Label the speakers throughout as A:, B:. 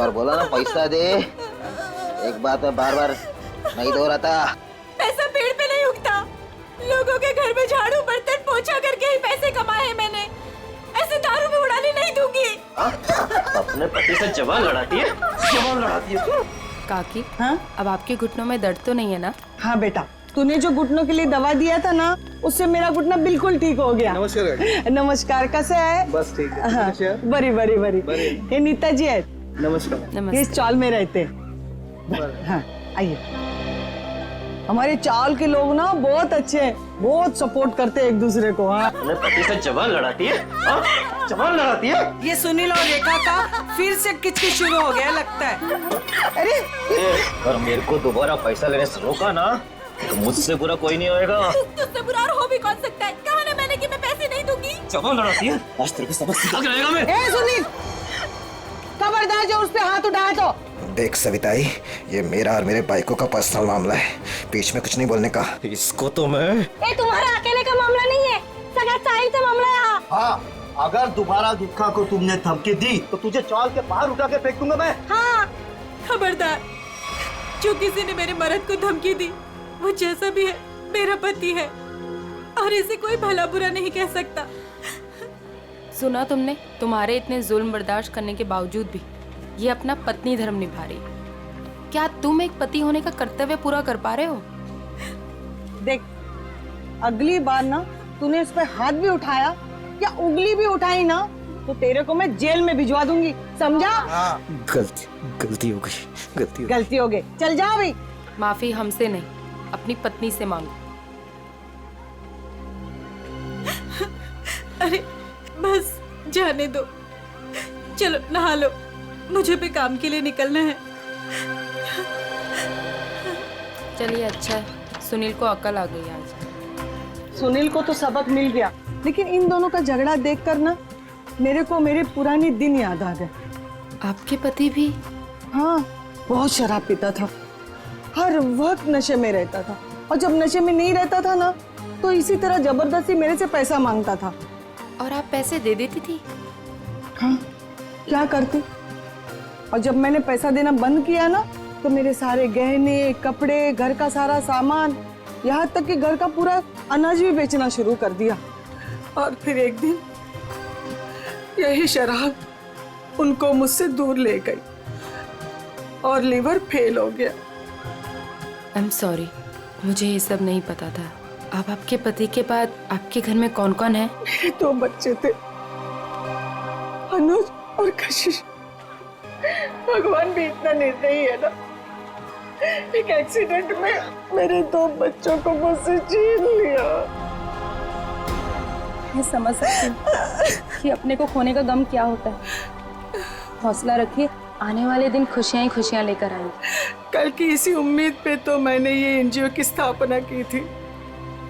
A: बार बोला ना पैसा दे। एक बात मैं बार बार नहीं दोहराता।
B: पैसा पेड़ पे नहीं उगता। लोगों के घर में झाड़ू बर्तन पोछा करके ही पैसे कमाए हैं मैंने। ऐसे दारू में उड़ाने नहीं दूंगी।
A: अपने पति से जवान लड़ाती है, जवान लड़ाती है।
C: काकी,
D: हाँ
C: अब आपके घुटनों में दर्द तो नहीं है ना?
D: हाँ बेटा, तूने जो घुटनों के लिए दवा दिया था ना, उससे मेरा घुटना बिल्कुल ठीक हो गया।
E: नमस्कार।
D: नमस्कार, कैसे है?
E: बस ठीक है।
D: हाँ, बड़ी बड़ी बड़ी। ये नीता जी है,
E: नमस्कार।
D: ये
C: नमस्ते।
D: इस चाल में रहते। हाँ आइए। हमारे चाल के लोग ना बहुत अच्छे हैं, बहुत सपोर्ट करते हैं एक दूसरे को। हाँ
A: अपने पति से जवान लड़ाती है, जवान लड़ाती है।
F: ये सुनील और रेखा का फिर से किचकिच शुरू हो गया लगता है।
D: अरे
A: और मेरे को दोबारा पैसा लेने से रोका ना तो मुझसे बुरा कोई नहीं होएगा।
B: तुझसे बुरा और हो भी कौन सकता है? कहा ना मैंने कि मैं पैसे नहीं दूंगी।
A: जवान लड़ाती है, आज तेरे को सबक सिखा के रहेगा मैं।
D: ए सुनील, खबरदार जो उस पे हाथ उठाया तो।
G: देख सविताई, ये मेरा और मेरे बाइकों का पर्सनल मामला है, बीच में कुछ नहीं बोलने का। इसको तो मैं
B: ये तुम्हारा अकेले का मामला नहीं है, सगा साहिल से मामला है यहाँ।
E: हाँ, अगर दोबारा दुखा को तुमने धमकी दी तो तुझे चाल के बाहर उठा के फेंक दूंगा मैं।
B: हाँ, खबरदार, जो किसी ने मेरे मर्द को धमकी दी, वो जैसा भी है मेरा पति है और इसे कोई भला बुरा नहीं कह सकता।
C: सुना तुमने? तुम्हारे इतने जुल्म बर्दाश्त करने के बावजूद भी ये अपना पत्नी धर्म निभा रही। क्या तुम एक पति होने का कर्तव्य पूरा कर पा रहे हो?
D: देख, अगली बार ना तूने इस पे हाथ भी उठाया या उंगली भी उठाई ना तो तेरे को मैं जेल में भिजवा दूंगी, समझा?
G: गलती हो गई,
D: गलती हो गई, चल जाओ भाई।
C: माफी हमसे नहीं, अपनी पत्नी से मांगो।
B: अरे बस जाने दो, चलो नहा लो, मुझे भी काम के लिए निकलना है।
C: चलिए अच्छा है, सुनील को अकल आ गई आज।
D: सुनील को तो सबक मिल गया, लेकिन इन दोनों का झगड़ा देखकर ना मेरे को मेरे पुराने दिन याद आ गए।
C: आपके पति भी?
D: हाँ, बहुत शराब पीता था, हर वक्त नशे में रहता था, और जब नशे में नहीं रहता था ना तो इसी तरह जबरदस्ती मेरे से पैसा मांगता था।
C: और आप पैसे दे देती थी?
D: हाँ, क्या करती? और जब मैंने पैसा देना बंद किया ना तो मेरे सारे गहने, कपड़े, घर का सारा सामान, यहाँ तक कि घर का पूरा अनाज भी बेचना शुरू कर दिया। और फिर एक दिन यही शराब उनको मुझसे दूर ले गई और लीवर फेल हो गया।
C: आई एम सॉरी, मुझे ये सब नहीं पता था। अब आपके पति के बाद आपके घर में कौन कौन है?
D: मेरे 2 बच्चे थे, अनुज और कशिश। भगवान भी इतना निर्दयी है ना, एक एक्सीडेंट में मेरे 2 बच्चों को मुझसे छीन लिया।
C: मैं समझ सकती हूँ कि अपने को खोने का गम क्या होता है। हौसला रखिए, आने वाले दिन खुशियाँ ही खुशियाँ लेकर आएंगी।
D: कल की इसी उम्मीद पे तो मैंने ये एनजीओ की स्थापना की थी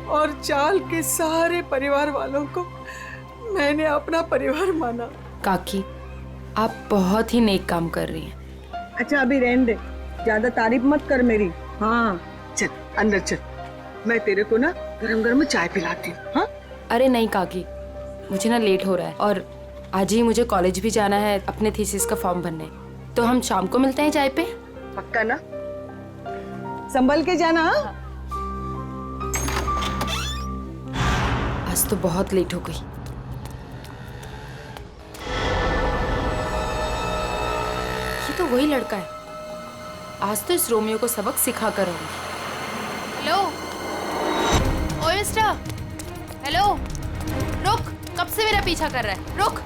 D: और चाल के सारे परिवार वालों को मैंने अपना परिवार माना।
C: काकी, आप बहुत ही नेक काम कर रही हैं।
D: अच्छा अभी रहने दे, ज्यादा तारीफ मत कर मेरी। हाँ चल अंदर चल, मैं तेरे को ना गरम गरम चाय पिलाती हूँ। हाँ
C: अरे नहीं काकी, मुझे ना लेट हो रहा है और आज ही मुझे कॉलेज भी जाना है अपने थीसिस का फॉर्म भरने। तो हम शाम को मिलते हैं चाय पे?
D: पक्का ना? संभल के जाना। हाँ?
C: आज तो बहुत लेट हो गई। ये तो वही लड़का है, आज तो इस रोमियो को सबक सिखा कर आऊंगी।
H: हेलो ओए मिस्टर, हेलो रुक, कब से मेरा पीछा कर रहा है? रुक,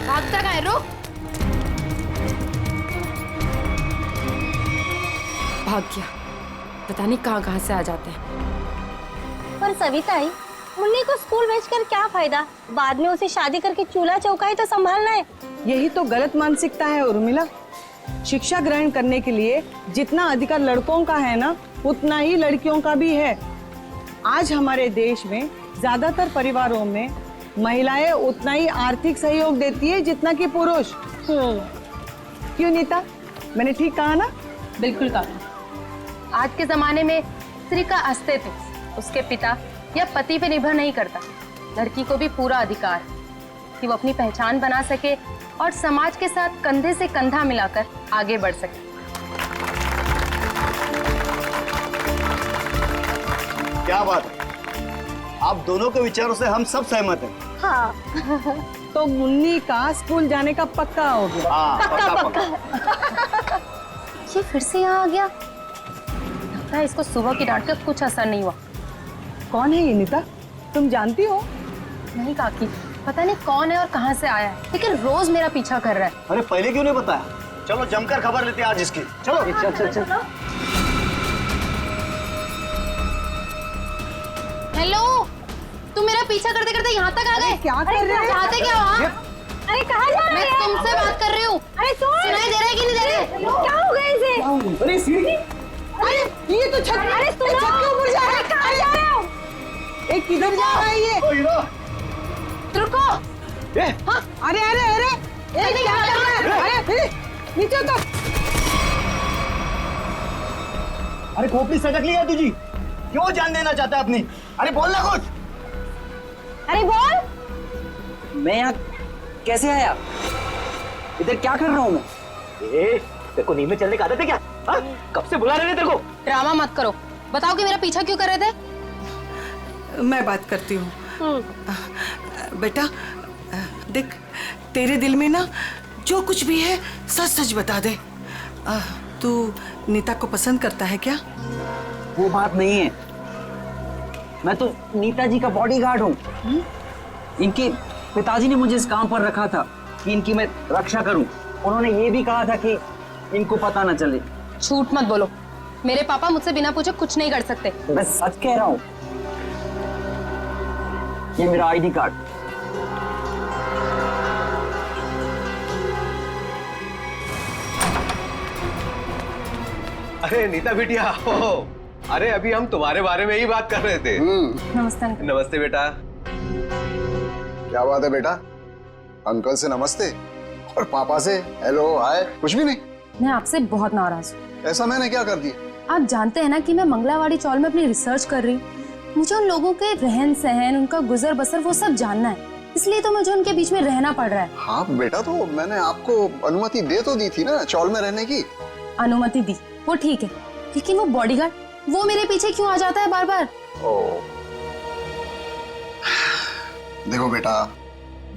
H: भागता कहाँ है? रुक।
C: भाग गया, पता नहीं कहाँ कहाँ से आ जाते हैं।
I: पर सविताई, मुन्नी को स्कूल भेजकर क्या फायदा? बाद में उसे शादी करके चूल्हा चौका ही तो संभालना है।
D: यही तो गलत मानसिकता है उर्मिला। शिक्षा ग्रहण करने के लिए जितना अधिकार लड़कों का है ना, उतना ही लड़कियों का भी है। आज हमारे देश में ज्यादातर परिवारों में महिलाएं उतना ही आर्थिक सहयोग देती है जितना कि पुरुष। क्यों नीता, मैंने ठीक कहा ना?
H: बिल्कुल कहा। आज के जमाने में स्त्री का अस्तित्व उसके पिता या पति पे निर्भर नहीं करता। लड़की को भी पूरा अधिकार है कि वो अपनी पहचान बना सके
C: और समाज के साथ कंधे से कंधा मिलाकर आगे बढ़ सके।
E: क्या बात है, आप दोनों के विचारों से हम सब सहमत हैं।
I: हाँ
D: तो मुन्नी का स्कूल जाने का पक्का हो गया।
E: हाँ, पक्का।
C: ये फिर से यहाँ आ गया। लगता है इसको सुबह की डांट का कुछ असर नहीं हुआ।
D: कौन है ये नीता, तुम जानती हो?
C: नहीं काकी, पता नहीं कौन है और कहाँ से आया है, लेकिन रोज मेरा पीछा कर रहा है।
E: अरे पहले क्यों नहीं बताया? चलो जमकर खबर लेते हैं आज इसकी। चलो चल।
H: हेलो, तुम मेरा पीछा करते करते यहाँ तक आ गए?
D: क्या कर रहे हैं?
H: चाहते क्या वहाँ?
I: अरे कहाँ जा
H: मैं
I: रहे हैं?
H: तुमसे बात कर रही हूँ।
I: अरे
H: सुनाई दे रहा है कि नहीं दे रहा है?
I: क्या हो गया इसे?
D: अरे सीढ़ी, अरे ये तो छत,
I: अरे सुनो,
D: छत के ऊपर जा रहा है।
I: कहाँ जा रहे हो?
D: एक किधर जा रहा है ये?
E: ओ हीरो,
H: रुको।
D: अरे अरे अरे, एक क्या कर रहा है? अरे नीचे उतर।
E: अरे खोपड़ी सटक ली है तुझी, क्यों जान देना चाहता है अपनी? अरे बोल ना कुछ।
I: अरे बोल।
J: मैं यहाँ कैसे आया? इधर क्या कर रहा हूँ मैं?
A: तेरे को नींद में चलने की आदत है क्या? हाँ? कब से बुला रहे थे तेरे को?
C: ड्रामा मत करो, बताओ कि मेरा पीछा क्यों कर रहे थे?
F: मैं बात करती हूँ। बेटा देख, तेरे दिल में ना जो कुछ भी है सच सच बता दे। तू नीता को पसंद करता है क्या?
J: वो बात नहीं है, मैं तो नीता जी का बॉडीगार्ड हूँ। इनके पिताजी ने मुझे इस काम पर रखा था कि इनकी मैं रक्षा करूं। उन्होंने ये भी कहा था कि इनको पता न चले।
C: झूठ मत बोलो, मेरे पापा मुझसे बिना पूछे कुछ नहीं कर सकते।
J: मैं सच कह रहा हूँ, ये मेरा आईडी कार्ड।
K: अरे नीता बिटिया, अरे अभी हम तुम्हारे बारे में ही बात कर रहे थे।
C: नमस्ते अंकल।
K: नमस्ते बेटा।
L: क्या बात है बेटा, अंकल से नमस्ते और पापा से हेलो हाय कुछ भी नहीं?
C: मैं आपसे बहुत नाराज हूँ।
L: ऐसा मैंने क्या कर दिया?
C: आप जानते हैं ना कि मैं मंगलावाड़ी चौल में अपनी रिसर्च कर रही हूँ। मुझे उन लोगों के रहन सहन, उनका गुजर बसर वो सब जानना है, इसलिए तो मुझे उनके बीच में रहना पड़ रहा है।
L: हाँ बेटा, तो मैंने आपको अनुमति दे तो दी थी ना चौल में रहने की।
C: अनुमति दी, वो ठीक है, लेकिन वो बॉडीगार्ड, वो मेरे पीछे क्यों आ जाता है बार बार?
L: देखो बेटा,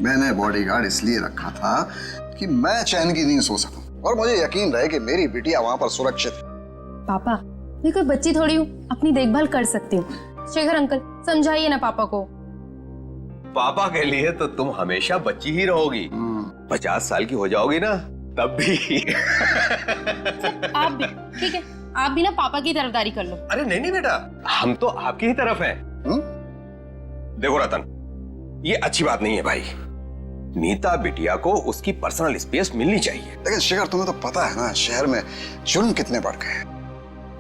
L: मैंने बॉडीगार्ड इसलिए रखा था कि मैं चैन की नींद सो सकूं और मुझे यकीन रहे कि मेरी बिटिया वहां पर सुरक्षित है।
C: पापा, मैं कोई बच्ची थोड़ी हूँ, अपनी देखभाल कर सकती हूँ। शेखर अंकल, समझाइए ना पापा को।
K: पापा के लिए तो तुम हमेशा बच्ची ही रहोगी। 50 साल की हो जाओगी ना तब भी।
C: आप भी ठीक है, आप भी ना पापा की तरफदारी कर लो।
K: अरे नहीं नहीं बेटा, हम तो आपकी ही तरफ हैं। देखो रतन, ये अच्छी बात नहीं है भाई। नीता बिटिया को उसकी पर्सनल स्पेस मिलनी चाहिए।
L: लेकिन शेखर, तुम्हें तो पता है ना शहर में जुर्म कितने बढ़ गए।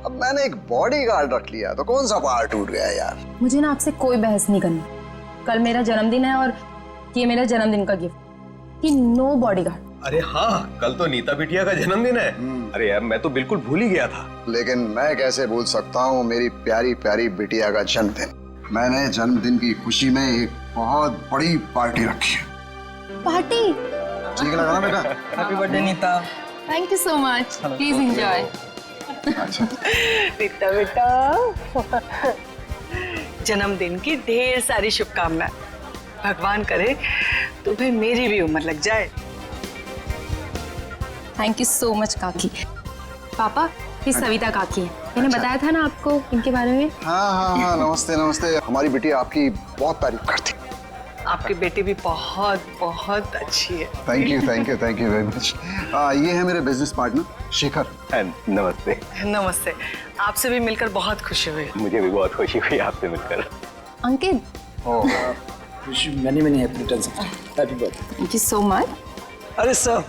L: अब मैंने एक बॉडीगार्ड रख लिया तो कौन सा पहाड़ टूट गया यार।
C: मुझे ना आपसे कोई बहस नहीं करनी। कल मेरा जन्मदिन है और ये मेरा जन्मदिन का गिफ्ट कि नो बॉडीगार्ड।
K: अरे हाँ, कल तो नीता बिटिया का जन्मदिन है। अरे यार, मैं तो बिल्कुल भूल ही गया था।
L: लेकिन मैं कैसे भूल सकता हूँ मेरी प्यारी प्यारी बिटिया का जन्मदिन। मैंने जन्मदिन की खुशी में एक बहुत बड़ी पार्टी रखी है।
C: पार्टी?
L: ठीक लगा ना बेटा?
J: Happy birthday Nita.
C: Thank you so much, please enjoy.
L: अच्छा
F: नीता बेटा, जन्मदिन की ढेर सारी शुभकामनाएं। भगवान करे तुम्हें मेरी भी उम्र लग जाए।
C: थैंक यू सो मच काकी। पापा, ये सविता काकी है, मैंने बताया था ना आपको इनके बारे में।
L: हाँ, नमस्ते नमस्ते। हमारी बेटी आपकी बहुत तारीफ करती।
F: आपकी बेटी भी बहुत बहुत अच्छी है।
L: Thank you very much. ये है मेरे बिजनेस पार्टनर शेखर।
K: नमस्ते।
F: नमस्ते, आपसे भी मिलकर बहुत खुशी हुई।
K: मुझे भी बहुत खुशी हुई आपसे मिलकर।
C: Ankit,
J: many happy returns of happy birthday.
C: Thank you so much.
J: अरे sir,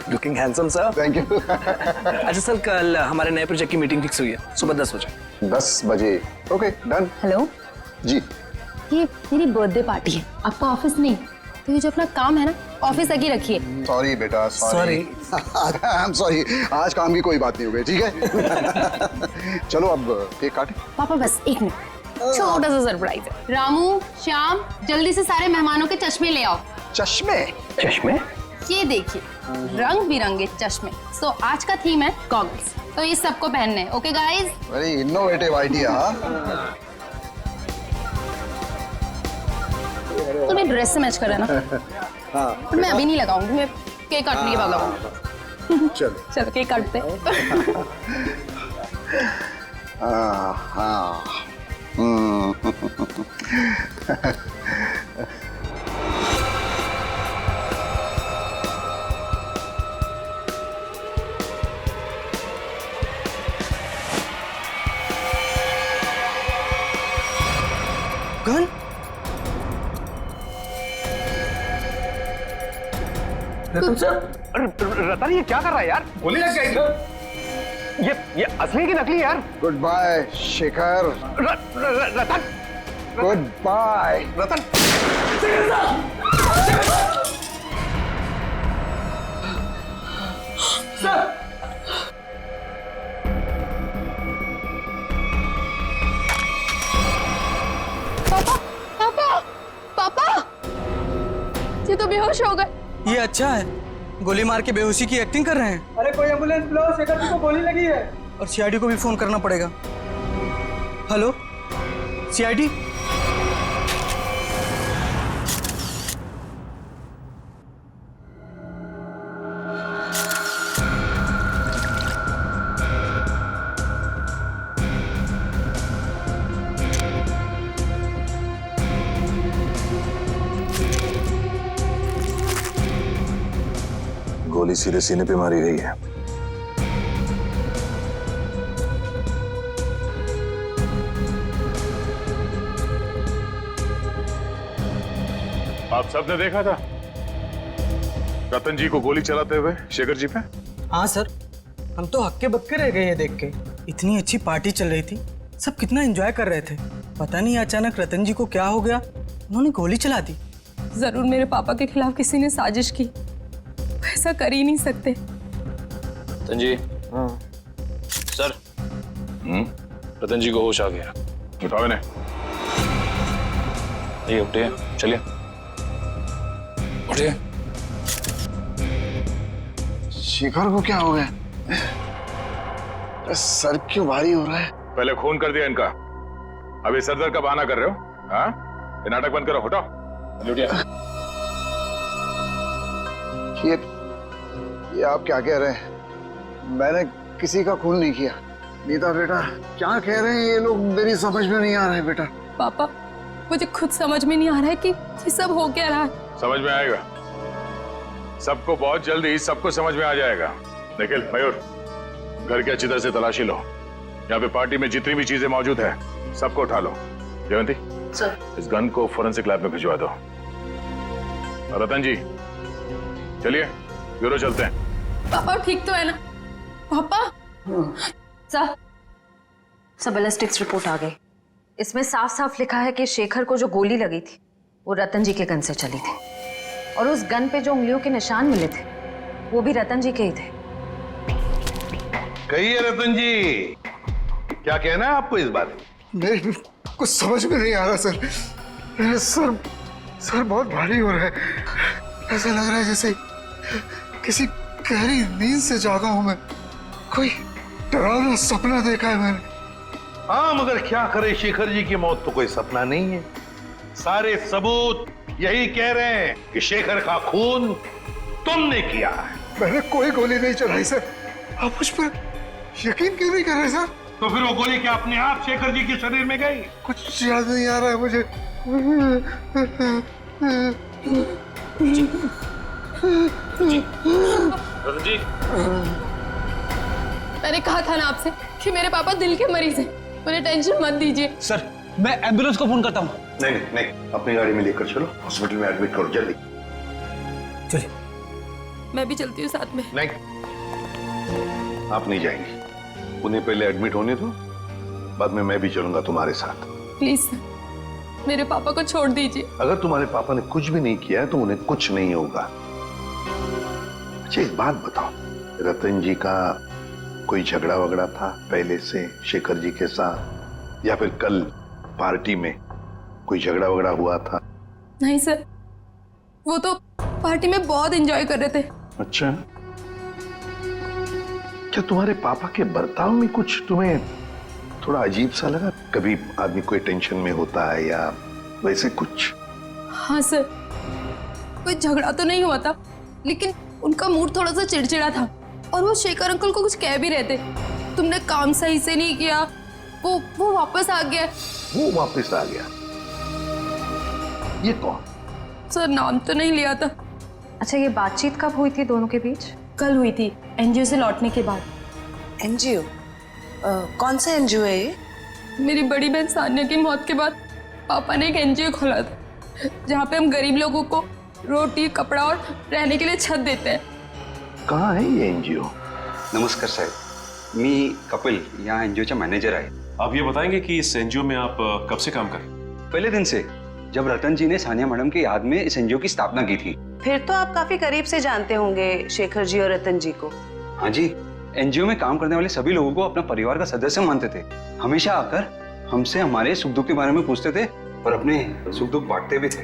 J: looking handsome sir.
L: Thank you.
J: अच्छा सर, कल हमारे नए प्रोजेक्ट की मीटिंग फिक्स हुई है, सुबह 10 बजे।
L: 10 बजे? Okay done.
C: हेलो
L: जी,
C: ये मेरी बर्थडे पार्टी है, आपका ऑफिस नहीं, तो ये जो अपना काम है ना ऑफिस तक ही रखिए।
L: सॉरी बेटा, सॉरी। आई एम सॉरी, आज काम की कोई बात नहीं हो गई, ठीक है। चलो अब केक काटे।
C: पापा बस एक मिनट, छोटा सा सरप्राइज है। रामू, श्याम, जल्दी से सारे मेहमानों के चश्मे ले आओ।
L: चश्मे?
K: चश्मे?
H: ये देखिए रंग बिरंगे चश्मे। सो आज का थीम है गॉगल्स, तो ये सबको पहनने हैं। Okay guys?
L: Very innovative idea.
H: तुम्हें ड्रेस से मैच कर रहा है ना?
L: हाँ।
H: पर मैं अभी नहीं लगाऊंगी, मैं केक काटने के बाद लगाऊंगी।
L: चलो
H: चलो केक काटते हैं।
L: हाँ।
F: गन?
K: रतन ये क्या कर रहा है यार? गोली लग गई। ये असली की नकली यार?
L: Good bye Shekhar.
K: Ratan
L: good bye
K: Ratan.
H: पापा ये तो बेहोश हो गए।
F: ये अच्छा है, गोली मार के बेहोशी की एक्टिंग कर रहे हैं। अरे कोई एम्बुलेंस बुलाओ, शेखर जी को गोली लगी है। और सीआईडी को भी फोन करना पड़ेगा। Hello CID?
K: गोली सीधे सीने पे मारी गई है।
M: आप सबने देखा था रतन जी को गोली चलाते हुए शेखर जी पे?
F: हाँ सर, हम तो हक्के बक्के रह गए ये देख के। इतनी अच्छी पार्टी चल रही थी, सब कितना एंजॉय कर रहे थे। पता नहीं अचानक रतन जी को क्या हो गया, उन्होंने गोली चला दी।
C: जरूर मेरे पापा के खिलाफ किसी ने साजिश की, ऐसा कर ही नहीं सकते।
A: रतन जी। सर। रतन जी को होश आ गया।
M: बताओ इन्हें।
A: ये उठिए, चलिए उठिए।
L: शेखर को क्या हो गया? सर क्यों भारी हो रहा है?
M: पहले खून कर दिया इनका, अभी सरदर्द का बहाना कर रहे हो? हाँ, ये नाटक बंद करो, हटाओ। उठिए।
L: ये आप क्या कह रहे हैं? मैंने किसी का खून नहीं किया। नीता बेटा क्या कह रहे हैं ये लोग, मेरी समझ में नहीं आ रहा है बेटा।
C: पापा मुझे खुद समझ में नहीं आ रहा है कि ये सब हो क्या रहा है।
M: समझ में आएगा, सबको बहुत जल्दी सबको समझ में आ जाएगा। निखिल, मयूर, घर की अच्छी तरह से तलाशी लो। यहाँ पे पार्टी में जितनी भी चीजें मौजूद है सबको उठा लो। जयंती
B: सर,
M: इस गन को फोरेंसिक लैब में भिजवा दो। और रतन जी चलिए ब्यूरो चलते हैं।
C: पापा ठीक तो है ना? पापा
N: सब बैलिस्टिक्स रिपोर्ट आ गई। इसमें साफ साफ लिखा है कि शेखर को जो गोली लगी थी वो रतन जी के गन से चली थी, और उस गन पे जो उंगलियों के निशान मिले थे वो भी रतन जी के ही थे।
K: कहिए रतन जी, क्या कहना है आपको इस बारे में?
L: नहीं, कुछ समझ में नहीं आ रहा सर। सर बहुत भारी हो रहा है। ऐसा लग रहा है जैसे किसी गहरी नींद से जागा हूं मैं। कोई डरावना सपना देखा है मैंने।
K: हाँ, मगर क्या करे, शेखर जी की मौत तो कोई सपना नहीं है। सारे सबूत यही कह रहे हैं कि शेखर का खून तुमने किया है।
L: मैंने कोई गोली नहीं चलाई सर। आप मुझ पर यकीन क्यों नहीं कर रहे सर?
K: तो फिर वो गोली क्या अपने आप शेखर जी के शरीर में गई?
L: कुछ याद नहीं आ रहा है मुझे।
A: रतन जी,
C: मैंने कहा था ना आपसे कि मेरे पापा दिल के मरीज हैं, उन्हें टेंशन मत दीजिए।
J: सर मैं एम्बुलेंस को फोन करता हूँ।
K: नहीं, अपनी गाड़ी में लेकर चलो, हॉस्पिटल में एडमिट करो जल्दी।
F: चलिए।
C: मैं भी चलती हूँ साथ में।
K: नहीं, आप नहीं जाएंगी। उन्हें पहले एडमिट होने दो, बाद में मैं भी चलूंगा तुम्हारे साथ।
C: प्लीज सर, मेरे पापा को छोड़ दीजिए।
K: अगर तुम्हारे पापा ने कुछ भी नहीं किया है तो उन्हें कुछ नहीं होगा। अच्छा एक बात बताओ, रतन जी का कोई झगड़ा वगड़ा था पहले से शेखर जी के साथ, या फिर कल पार्टी में कोई झगड़ा वगड़ा हुआ था?
C: नहीं सर, वो तो पार्टी में बहुत एंजॉय कर रहे थे।
K: अच्छा, क्या तुम्हारे पापा के बर्ताव में कुछ तुम्हें थोड़ा अजीब सा लगा? कभी आदमी कोई टेंशन में होता है या वैसे कुछ?
C: हाँ सर, कोई झगड़ा तो नहीं हुआ था, लेकिन उनका मूड थोड़ा सा चिड़चिड़ा था और वो शेखर अंकल को कुछ कह भी रहे थे। तुमने काम सही से नहीं किया, वो वापस आ गया।
K: वो वापस आ गया? ये कौन?
C: सर नाम तो नहीं लिया था।
N: अच्छा, ये बातचीत कब हुई थी दोनों के बीच?
C: कल हुई थी, एनजीओ से लौटने के बाद।
F: एनजीओ? कौन सा एनजीओ है ये?
C: मेरी बड़ी बहन सानिया की मौत के बाद पापा ने एक एनजीओ खोला था, जहाँ पे हम गरीब लोगों को रोटी, कपड़ा और रहने के लिए छत देते हैं।
K: कहाँ है ये एनजीओ?
O: नमस्कार साहेब, मी कपिल, यहाँ एनजीओ मॅनेजर आहे।
P: आप ये बताएंगे कि इस एनजीओ में आप कब से काम कर रहे हैं?
O: पहले दिन से, जब रतन जी ने सानिया मैडम की याद में इस एनजीओ की स्थापना की थी।
F: फिर तो आप काफी करीब से जानते होंगे शेखर जी और रतन जी को।
O: हाँ जी, एनजीओ में काम करने वाले सभी लोगों को अपना परिवार का सदस्य मानते थे। हमेशा आकर हमसे हमारे सुख दुख के बारे में पूछते थे और अपने सुख दुख बांटते भी थे।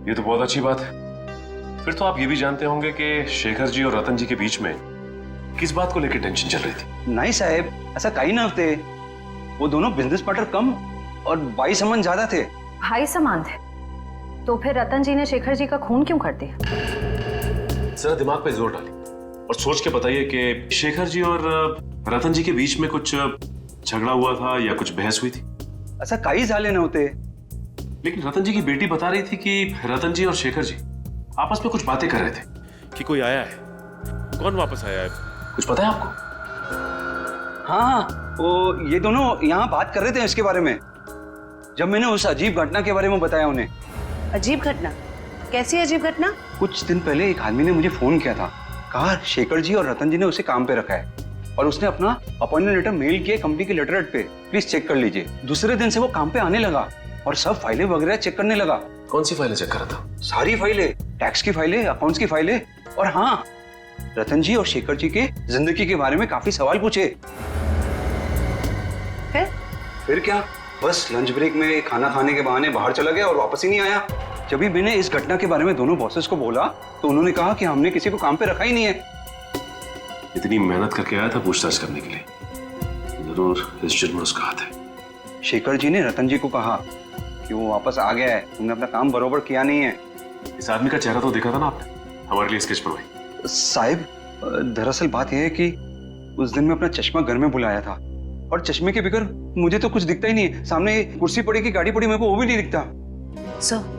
P: ये तो बहुत अच्छी बात है। फिर तो आप ये भी जानते होंगे कि शेखर जी और रतन जी के बीच में किस बात को लेकर टेंशन चल रही थी?
O: नहीं साहब, ऐसा कहीं ना थे। वो दोनों बिजनेस पार्टनर कम और भाई समान ज्यादा थे।
N: भाई समान थे? तो फिर रतन जी ने शेखर जी का खून क्यों कर दिया?
P: जरा दिमाग पे जोर डालिए और सोच के बताइए कि शेखर जी और रतन जी के बीच में कुछ झगड़ा हुआ था या कुछ बहस हुई थी?
O: ऐसा कई झाले नव्हते।
P: लेकिन रतन जी की बेटी बता रही थी कि रतन जी और शेखर जी आपस में कुछ बातें कर रहे थे
Q: कि कोई आया है। कौन वापस आया है?
P: कुछ पता है आपको?
O: हाँ, वो ये दोनों यहाँ बात कर रहे थे इसके बारे में, जब मैंने उस अजीब घटना के बारे में बताया उन्हें।
F: अजीब घटना? कैसी अजीब घटना?
O: कुछ दिन पहले एक आदमी ने मुझे फोन किया था, कहा शेखर जी और रतन जी ने उसे काम पे रखा है और उसने अपना अपॉइंटमेंट लेटर मेल किया कंपनी के लेटरहेड पे, प्लीज चेक कर लीजिए। दूसरे दिन से वो काम पे आने लगा और सब फाइलें वगैरह चेक करने लगा।
P: कौन सी फाइलें चेक कर रहा था?
O: सारी फाइलें, टैक्स की फाइलें, अकाउंट्स की फाइलें, और हाँ, रतन जी और शेखर जी के जिंदगी के बारे में काफी सवाल पूछे। फिर क्या, बस लंच ब्रेक में खाना खाने के बहाने बाहर चला गया और वापस ही नहीं आया। जब भी मैंने इस घटना के बारे में दोनों बॉसेस को बोला तो उन्होंने कहा कि हमने किसी को काम पे रखा ही नहीं है।
P: इतनी मेहनत करके आया था पूछताछ करने के लिए, जरूर इस जुर्म में उसका हाथ है।
O: शेखर जी ने रतन जी को कहा कि वो वापस आ गया है, तुमने अपना काम बरोबर किया नहीं है।
P: इस आदमी का चेहरा तो देखा था ना आपने, हमारे लिए स्केच बनवाई।
O: साहिब, दरअसल बात यह है कि उस दिन मैं अपना चश्मा घर में भुलाया था और चश्मे के बगैर मुझे तो कुछ दिखता ही नहीं है। सामने कुर्सी पड़ी की गाड़ी पड़ी, मेरे को वो भी नहीं दिखता।
F: सर,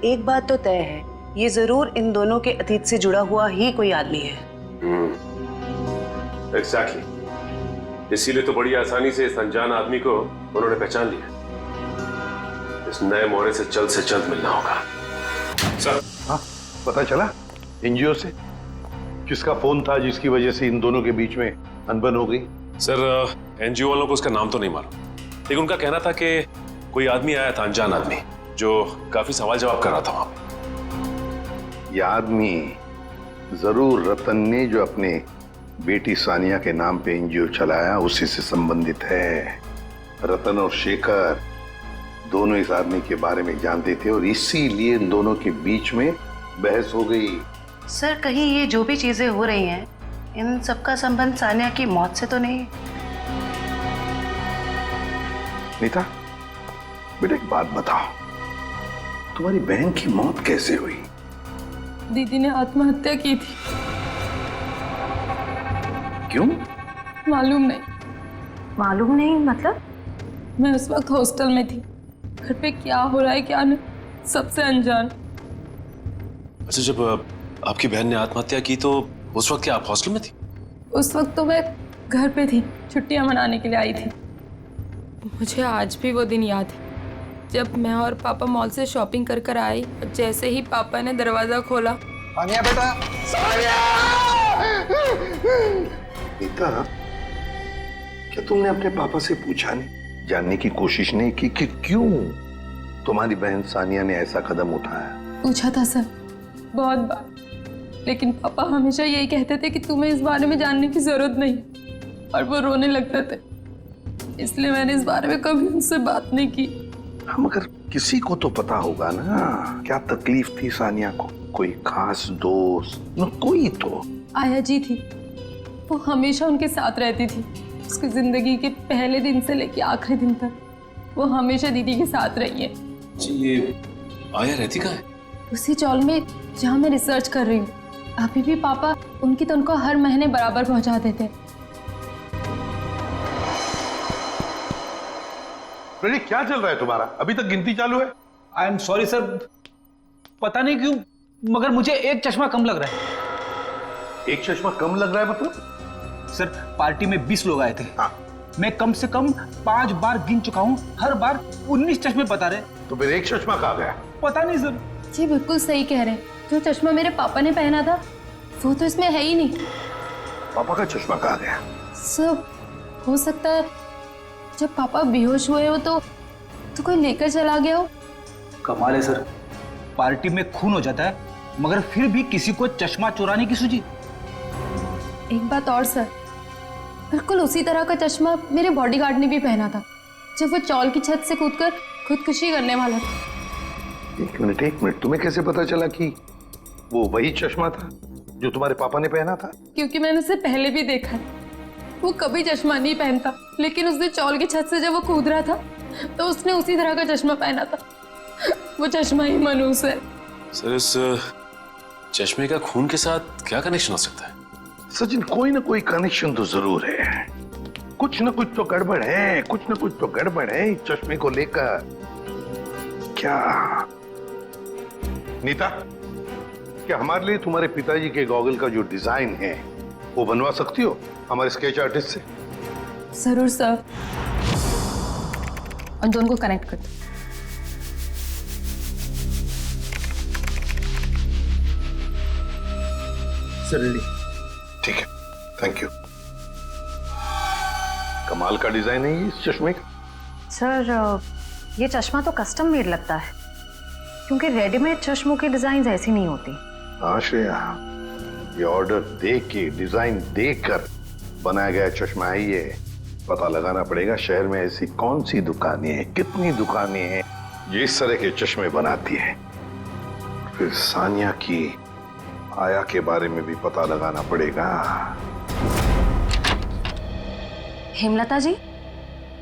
F: एक बात तो तय है, ये जरूर इन दोनों के अतीत से जुड़ा हुआ ही कोई आदमी है।
P: एग्जैक्टली, इसीलिए तो बड़ी आसानी से इस अनजान आदमी को उन्होंने पहचान लिया। इस नए मोहरे से जल्द मिलना होगा।
K: सर, हाँ, पता चला एनजीओ से किसका फोन था जिसकी वजह से इन दोनों के बीच में अनबन हो गई?
P: सर, एनजीओ वालों को उसका नाम तो नहीं मालूम, लेकिन उनका कहना था कि कोई आदमी आया था, अनजान आदमी, जो काफी सवाल जवाब कर रहा था वहां पे।
K: यह आदमी जरूर रतन ने जो अपने बेटी सानिया के नाम पे एनजीओ चलाया उसी से संबंधित है। रतन और शेखर दोनों इस आदमी के बारे में जानते थे और इसीलिए इन दोनों के बीच में बहस हो गई।
F: सर, कहीं ये जो भी चीजें हो रही हैं, इन सबका संबंध सानिया की मौत से तो नहीं?
K: नीता, बेटा एक बात बताओ, तुम्हारी बहन की मौत कैसे हुई?
C: दीदी ने आत्महत्या की थी।
K: क्यों?
C: मालूम नहीं।
N: मालूम नहीं मतलब?
C: मैं उस वक्त हॉस्टल में थी, घर पे क्या हो रहा है क्या नहीं, सबसे अनजान।
P: अच्छा, जब आपकी बहन ने आत्महत्या की तो उस वक्त क्या आप हॉस्टल में थी?
C: उस वक्त तो मैं घर पे थी, छुट्टियां मनाने के लिए आई थी। मुझे आज भी वो दिन याद है जब मैं और पापा मॉल से शॉपिंग कर कर आए और जैसे ही पापा ने दरवाजा खोला।
L: सानिया बेटा,
K: नीता, क्या तुमने अपने पापा से पूछा नहीं, जानने की कोशिश नहीं की कि क्यों तुम्हारी बहन सानिया ने ऐसा कदम उठाया?
C: पूछा था सर, बहुत बार, लेकिन पापा हमेशा यही कहते थे कि तुम्हें इस बारे में जानने की जरूरत नहीं, और वो रोने लगते थे। इसलिए मैंने इस बारे में कभी उनसे बात नहीं की।
K: हम अगर किसी को तो पता होगा ना क्या तकलीफ थी सानिया को, कोई खास दोस्त न कोई तो।
C: आया जी थी, वो हमेशा उनके साथ रहती थी। उसकी जिंदगी के पहले दिन से लेके आखिरी दिन तक वो हमेशा दीदी के साथ रही है।
P: जी ये आया रहती कहाँ है?
C: उसी चौल में जहाँ मैं रिसर्च कर रही हूँ। अभी भी पापा उनकी तनख्वाह हर महीने बराबर पहुँचा देते।
M: प्रदीप क्या चल रहा है तुम्हारा? अभी तक गिनती चालू है?
J: आई एम सॉरी सर, पता नहीं क्यों मगर मुझे एक चश्मा कम लग रहा है।
K: एक चश्मा कम लग रहा है मतलब?
J: सर पार्टी में 20 लोग आए थे। हाँ। मैं कम से कम 5 बार गिन चुका हूँ, हर बार 19 चश्मे बता रहे।
K: तो फिर एक चश्मा कहाँ गया?
J: पता नहीं सर।
C: जी बिल्कुल सही कह रहे हैं, जो चश्मा मेरे पापा ने पहना था वो तो इसमें है ही नहीं।
K: पापा का चश्मा कहाँ गया?
C: सर हो सकता है जब पापा बेहोश हुए हो तो कोई लेकर चला गया हो।
J: कमाल है सर, पार्टी में खून हो जाता है मगर फिर भी किसी को चश्मा चुराने की सूझी।
C: एक बात और सर, बिल्कुल उसी तरह का चश्मा मेरे बॉडीगार्ड ने भी पहना था जब वो चौल की छत से कूदकर खुदकुशी करने वाला था।
K: एक मिनट, तुम्हें कैसे पता चला कि वो वही चश्मा था जो तुम्हारे पापा ने पहना था?
C: क्योंकि मैंने उसे पहले भी देखा है। वो कभी चश्मा नहीं पहनता, लेकिन उसने चौल की छत से जब वो कूद रहा था तो उसने उसी तरह का चश्मा पहना था। वो चश्मा ही मनूस है।
P: सर इस चश्मे का खून के साथ क्या कनेक्शन हो सकता है?
K: सचिन कोई ना कोई कनेक्शन तो जरूर है, कुछ ना कुछ तो गड़बड़ है, कुछ ना कुछ तो गड़बड़ है इस चश्मे को लेकर। क्या नीता, क्या हमारे लिए तुम्हारे पिताजी के गॉगल का जो डिजाइन है वो बनवा सकती हो हमारे स्केच आर्टिस्ट से?
C: जरूर सर। उन दोनों को कनेक्ट कर दो।
K: ठीक है, थैंक यू। कमाल का डिजाइन है ये इस चश्मे का।
N: सर ये चश्मा तो कस्टम मेड लगता है, क्योंकि रेडीमेड चश्मों की डिजाइन ऐसी नहीं होती।
K: हाँ श्रेया, ये ऑर्डर दे के डिजाइन देकर बनाया गया चश्मा है ये। पता लगाना पड़ेगा शहर में ऐसी कौन सी दुकानें हैं, कितनी दुकानें हैं जो इस तरह के चश्मे बनाती है। फिर सानिया की आया के बारे में भी पता लगाना पड़ेगा।
N: हेमलता जी।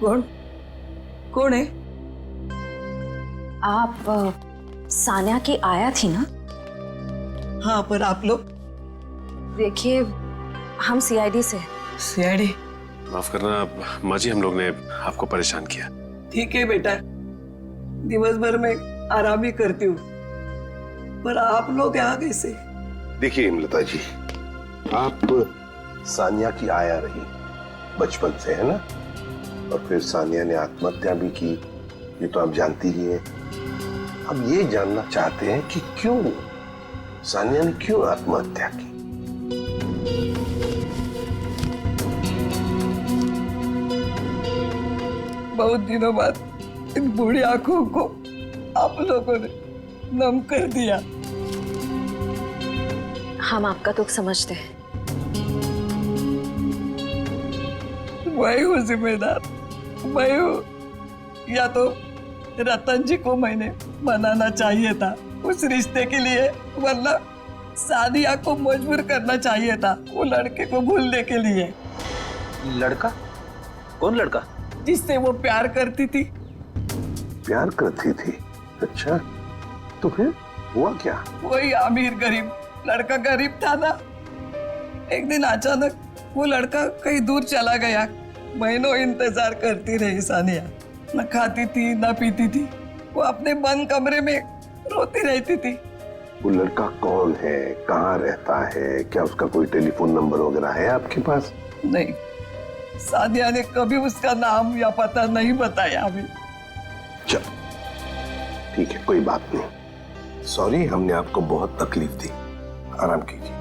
D: कौन है?
N: आप सानिया की आया थी ना?
D: हाँ, पर आप लोग?
N: देखिए हम सीआईडी से।
D: सीआईडी?
P: माफ करना माँ जी, हम लोग ने आपको परेशान किया।
D: ठीक है बेटा, दिवस भर में आराम ही करती हूँ, पर आप लोग यहाँ कैसे?
K: देखिए हिमलता जी, आप सानिया की आया रही बचपन से, है ना? और फिर सानिया ने आत्महत्या भी की, ये तो आप जानती ही हैं। अब ये जानना चाहते हैं कि क्यों सानिया ने क्यों आत्महत्या की।
D: बहुत दिनों बाद इन बूढ़ी आंखों को आप लोगों ने नम कर दिया।
N: हम आपका दुख समझते हैं।
D: मैं हूँ जिम्मेदार, मैं हूँ। या तो रतन जी को मैंने मनाना चाहिए था उस रिश्ते के लिए, वरना सानिया को मजबूर करना चाहिए था वो लड़के को भूलने के लिए।
J: लड़का? कौन लड़का?
D: जिससे वो प्यार करती थी।
K: प्यार करती थी? अच्छा, तो फिर हुआ क्या?
D: वही अमीर गरीब लड़का गरीब था ना। एक दिन अचानक वो लड़का कहीं दूर चला गया। महीनों इंतजार करती रही सानिया, न खाती थी न पीती थी। वो अपने बंद कमरे में रोती रहती थी।
K: वो लड़का कौन है, कहाँ रहता है, क्या उसका कोई टेलीफोन नंबर वगैरह है आपके पास?
D: नहीं, सानिया ने कभी उसका नाम या पता नहीं बताया अभी।
K: चल ठीक है, कोई बात नहीं। सॉरी, हमने आपको बहुत तकलीफ दी। आराम कीजिए।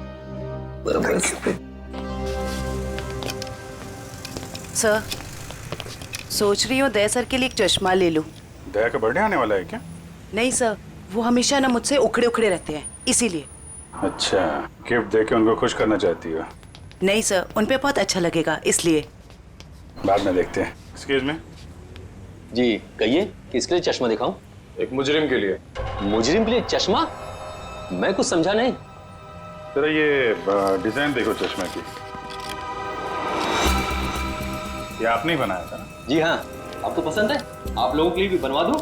R: सर, सोच रही हूँ दया सर के लिए एक चश्मा ले लूं।
M: दया का बर्थडे आने वाला है क्या?
R: नहीं सर, वो हमेशा ना मुझसे उखड़े उखड़े रहते हैं, इसीलिए।
M: अच्छा, गिफ्ट देके उनको खुश करना चाहती हो?
R: नहीं सर, उन पे बहुत अच्छा लगेगा, इसलिए।
M: बाद में देखते हैं। एक्सक्यूज मी,
S: जी कहिए, किसके लिए चश्मा दिखाऊं?
A: एक मुजरिम के लिए।
S: मुजरिम के लिए चश्मा? मैं कुछ समझा नहीं।
M: जरा ये डिजाइन देखो चश्मे की। ये आपने ही बनाया था ना?
S: जी हाँ। आपको पसंद है? आप लोगों के लिए भी बनवा दूं?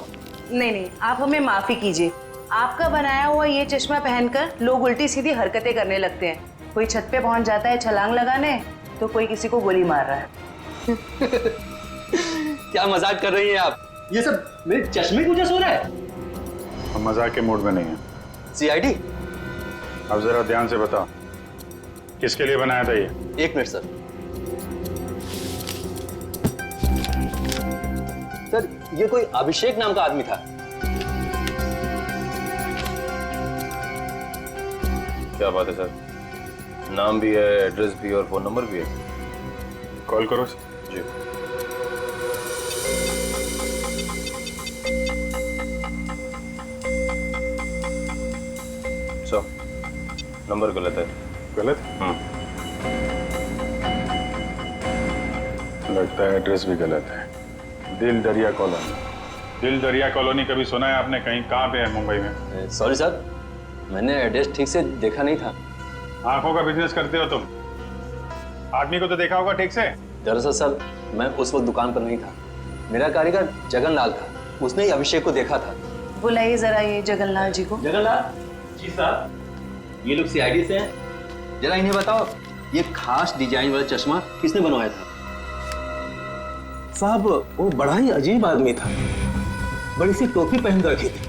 R: नहीं नहीं, आप हमें माफी कीजिए। आपका बनाया हुआ ये चश्मा पहनकर लोग उल्टी सीधी हरकतें करने लगते हैं। कोई छत पे पहुंच जाता है छलांग लगाने, तो कोई किसी को गोली मार रहा है।
S: क्या मजाक कर रही हैं आप? ये सब मेरे चश्मे की वजह से हो रहा है?
M: हम मजाक के मूड में नहीं है।
S: सीआईडी?
M: अब जरा ध्यान से बताओ, किसके लिए बनाया था ये?
S: एक मिनट सर। सर, ये कोई अभिषेक नाम का आदमी था।
A: क्या बात है सर, नाम भी है, एड्रेस भी और फोन नंबर भी है।
M: कॉल करो सर।
A: जी। सर, नंबर गलत है।
M: गलत? लगता है एड्रेस भी गलत है। दिल दरिया कॉलोनी। दिल दरिया कॉलोनी कभी सुना है आपने? कहीं कहाँ पे है मुंबई में?
S: सॉरी सर, मैंने एड्रेस ठीक से देखा नहीं था।
M: आंखों का बिजनेस करते हो तुम? आदमी को तो देखा होगा ठीक से।
S: दरअसल सर, मैं उस वक्त दुकान पर नहीं था। मेरा कारीगर जगनलाल था, उसने ही अभिषेक को देखा था।
R: बुलाइए जरा ये जगनलाल जी को।
S: जगनलाल जी साहब, ये लोग सीआईडी से हैं। जरा इन्हें बताओ, ये खास डिजाइन वाला चश्मा किसने बनवाया था?
T: साहब, वो बड़ा ही अजीब आदमी था। बड़ी सी टोपी पहन रखी थी,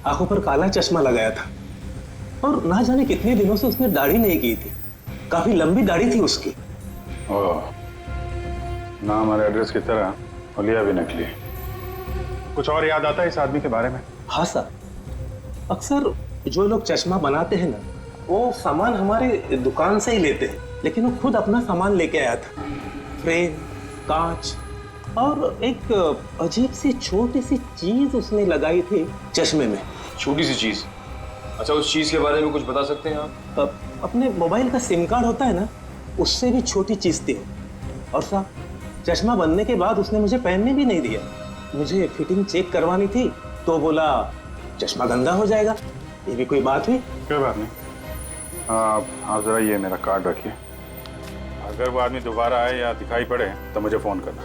T: आंखों पर काला चश्मा लगाया था, और ना जाने कितने दिनों से उसने दाढ़ी नहीं की थी। काफी लंबी दाढ़ी थी उसकी।
M: ओह, नाम और एड्रेस की तरह हुलिया भी नकली। कुछ और याद आता है इस आदमी के बारे में?
T: हाँ सर, अक्सर जो लोग चश्मा बनाते हैं ना, वो सामान हमारे दुकान से ही लेते हैं, लेकिन वो खुद अपना सामान लेके आया था। फ्रेम, कांच और एक अजीब सी छोटी सी चीज उसने लगाई थी चश्मे में।
A: छोटी सी चीज? अच्छा, उस चीज के बारे में कुछ बता सकते हैं आप?
T: अपने मोबाइल का सिम कार्ड होता है ना, उससे भी छोटी चीज थी। और साहब, चश्मा बनने के बाद उसने मुझे पहनने भी नहीं दिया। मुझे फिटिंग चेक करवानी थी तो बोला चश्मा गंदा हो जाएगा। ये भी कोई बात हुई?
M: कोई बात नहीं। आप जरा ये मेरा कार्ड रखिए। अगर वो आदमी दोबारा आए या दिखाई पड़े तो मुझे फोन करना,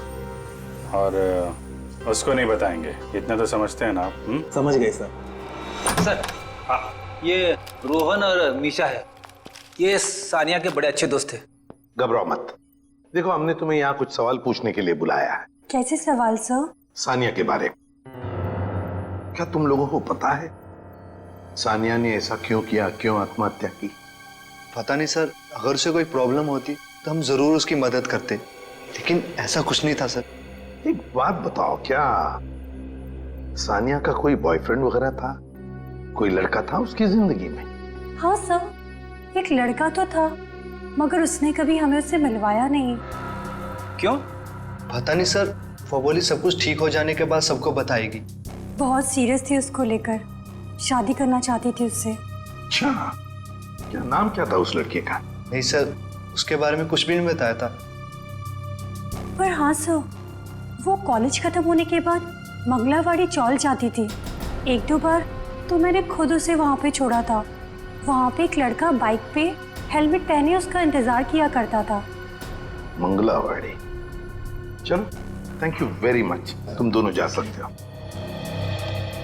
M: और उसको नहीं बताएंगे। इतना तो समझते हैं ना आप?
T: समझ गए सर।
J: सर, हाँ, ये रोहन और मीशा है। ये सानिया के बड़े अच्छे दोस्त थे।
K: घबराओ मत। देखो, हमने तुम्हें यहाँ कुछ सवाल पूछने के लिए बुलाया है।
I: कैसे सवाल सर?
K: सानिया के बारे में। क्या तुम लोगों को पता है सानिया ने ऐसा क्यों किया, क्यों आत्महत्या की?
U: पता नहीं सर, अगर उसे कोई प्रॉब्लम होती तो हम जरूर उसकी मदद करते, लेकिन ऐसा कुछ नहीं था सर।
K: एक बात बताओ, क्या सानिया का कोई बॉयफ्रेंड वगैरह था? कोई लड़का था उसकी जिंदगी में?
I: हाँ सर, एक लड़का तो था, मगर उसने कभी हमें उससे मिलवाया नहीं।
U: क्यों? पता नहीं सर, वो बोली सब कुछ ठीक हो जाने के बाद सबको बताएगी।
I: बहुत सीरियस थी उसको लेकर, शादी करना चाहती थी उससे।
K: अच्छा, क्या नाम क्या था उस लड़के का?
U: नहीं सर, उसके बारे में कुछ भी नहीं बताया था।
I: पर हाँ सर, वो कॉलेज खत्म होने के बाद मंगलावाड़ी चौल जाती थी। एक दो बार तो मैंने खुद उसे वहाँ पे छोड़ा था। वहाँ पे एक लड़का बाइक पे हेलमेट पहने उसका इंतजार किया करता था।
K: मंगलावाड़ी? चलो, थैंक यू वेरी मच, तुम दोनों जा सकते हो।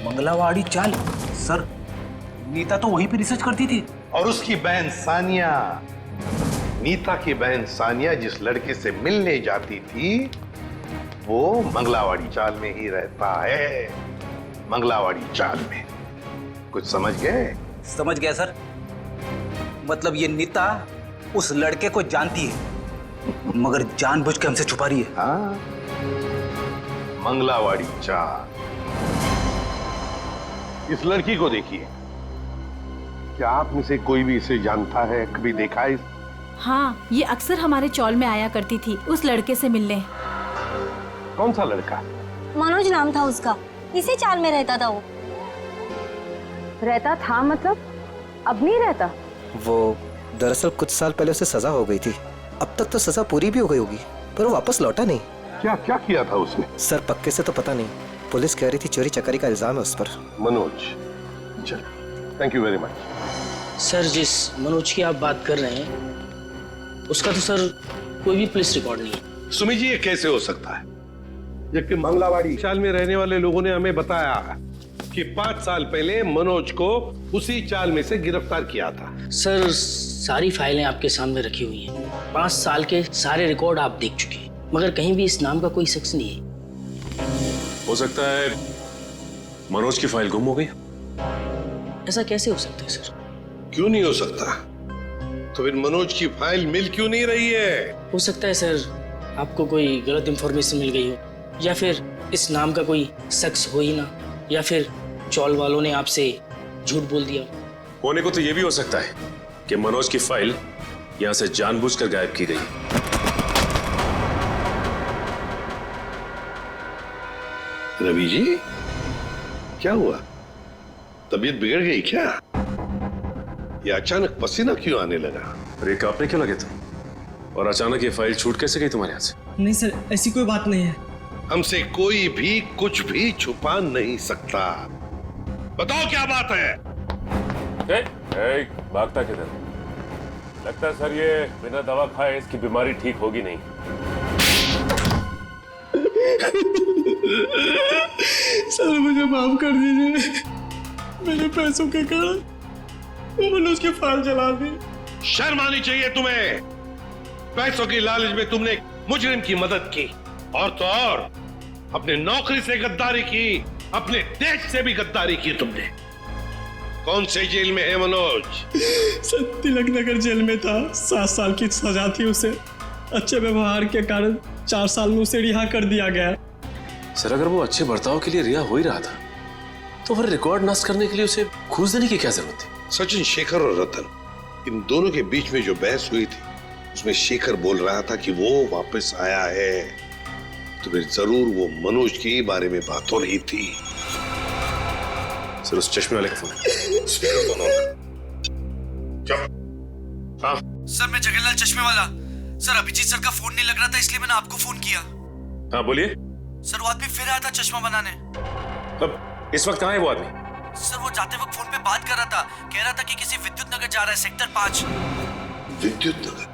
J: मंगलावाड़ी चाल? सर, नीता तो वहीं पे रिसर्च करती थी।
K: और उसकी बहन सानिया, नीता की बहन सानिया जिस लड़के से मिलने जाती थी, वो मंगलावाड़ी चाल में ही रहता है। मंगलावाड़ी चाल में। कुछ समझ गए?
J: समझ गया सर। मतलब ये नीता उस लड़के को जानती है, मगर जानबूझ के हमसे छुपा रही है।
K: हाँ, मंगलावाड़ी चाल। इस लड़की को देखिए, क्या आप में से कोई भी इसे जानता है, कभी देखा है?
B: हाँ, ये अक्सर हमारे चौल में आया करती थी उस लड़के से मिलने।
K: कौन सा लड़का?
I: मनोज नाम था उसका, इसी चाल में रहता था वो।
N: रहता था मतलब? अब नहीं रहता?
G: वो दरअसल कुछ साल पहले उसे सजा हो गई थी। अब तक तो सजा पूरी भी हो गई होगी, पर वो वापस लौटा नहीं।
K: क्या क्या किया था उसने?
G: सर पक्के से तो पता नहीं, पुलिस कह रही थी चोरी चकारी का इल्जाम है उस पर।
K: मनोज, चल, thank you very much.
E: Sir जिस मनोज की आप बात कर रहे हैं उसका तो सर कोई भी पुलिस रिकॉर्ड नहीं है।
K: सुमी जी, ये कैसे हो सकता है जबकि मंगलावाड़ी चाल में रहने वाले लोगों ने हमें बताया कि 5 साल पहले मनोज को उसी चाल में से गिरफ्तार किया था।
E: सर सारी फाइलें आपके सामने रखी हुई हैं, 5 साल के सारे रिकॉर्ड आप देख चुके हैं, मगर कहीं भी इस नाम का कोई शख्स नहीं है।
P: हो सकता है मनोज की फाइल गुम हो गई।
E: ऐसा कैसे हो सकता है सर?
K: क्यों नहीं हो सकता? तो फिर मनोज की फाइल मिल क्यों नहीं रही है?
E: हो सकता है सर आपको कोई गलत इंफॉर्मेशन मिल गई हो, या फिर इस नाम का कोई शख्स हो ही ना, या फिर चौल वालों ने आपसे झूठ बोल दिया।
P: होने को तो यह भी हो सकता है कि मनोज की फाइल यहां से जानबूझकर गायब की गई।
K: रवि जी, क्या हुआ? तबीयत बिगड़ गई क्या? ये अचानक पसीना क्यों आने लगा?
P: अरे कांपने क्यों लगे तुम? और अचानक ये फाइल छूट कैसे गई तुम्हारे हाथ से?
E: नहीं सर, ऐसी कोई बात नहीं है।
K: हमसे कोई भी कुछ भी छुपा नहीं सकता। बताओ क्या बात है?
P: भागता किधर? लगता है सर ये बिना दवा खाए इसकी बीमारी ठीक होगी नहीं।
E: सर मुझे माफ कर दीजिए, मेरे पैसों के कारण मनोज की फाइल जला दी।
K: शर्म आनी चाहिए तुम्हें। पैसों की लालच में तुमने मुजरिम की मदद की, और तो और अपने नौकरी से गद्दारी की, अपने देश से भी गद्दारी की तुमने। कौन से जेल में है मनोज?
E: सर तिलक नगर जेल में था, 7 साल की सजा थी उसे। अच्छे व्यवहार के कारण 4 साल में उसे रिहा कर दिया गया।
P: सर अगर वो अच्छे बर्ताव के लिए रिहा हो ही रहा था तो फिर रिकॉर्ड नष्ट करने के लिए उसे घूस देने की क्या जरूरत थी?
K: सचिन, शेखर और रतन, इन दोनों के बीच में जो बहस हुई थी उसमें शेखर बोल रहा था कि वो वापस आया है, तो फिर जरूर वो मनोज के बारे में बात हो रही थी।
P: सर उस चश्मे वाले का फोन।
J: हाँ सर, मैं जगन्नाथ चश्मे वाला। सर अभिजीत सर का फोन नहीं लग रहा था, इसलिए मैंने आपको फोन किया।
P: हाँ बोलिए।
J: सर वो आदमी फिर आया था चश्मा बनाने।
P: अब इस वक्त कहाँ है वो आदमी?
J: सर वो जाते वक्त फोन पे बात कर रहा था, कह रहा था कि किसी विद्युत नगर जा रहा है, सेक्टर 5।
K: विद्युत नगर?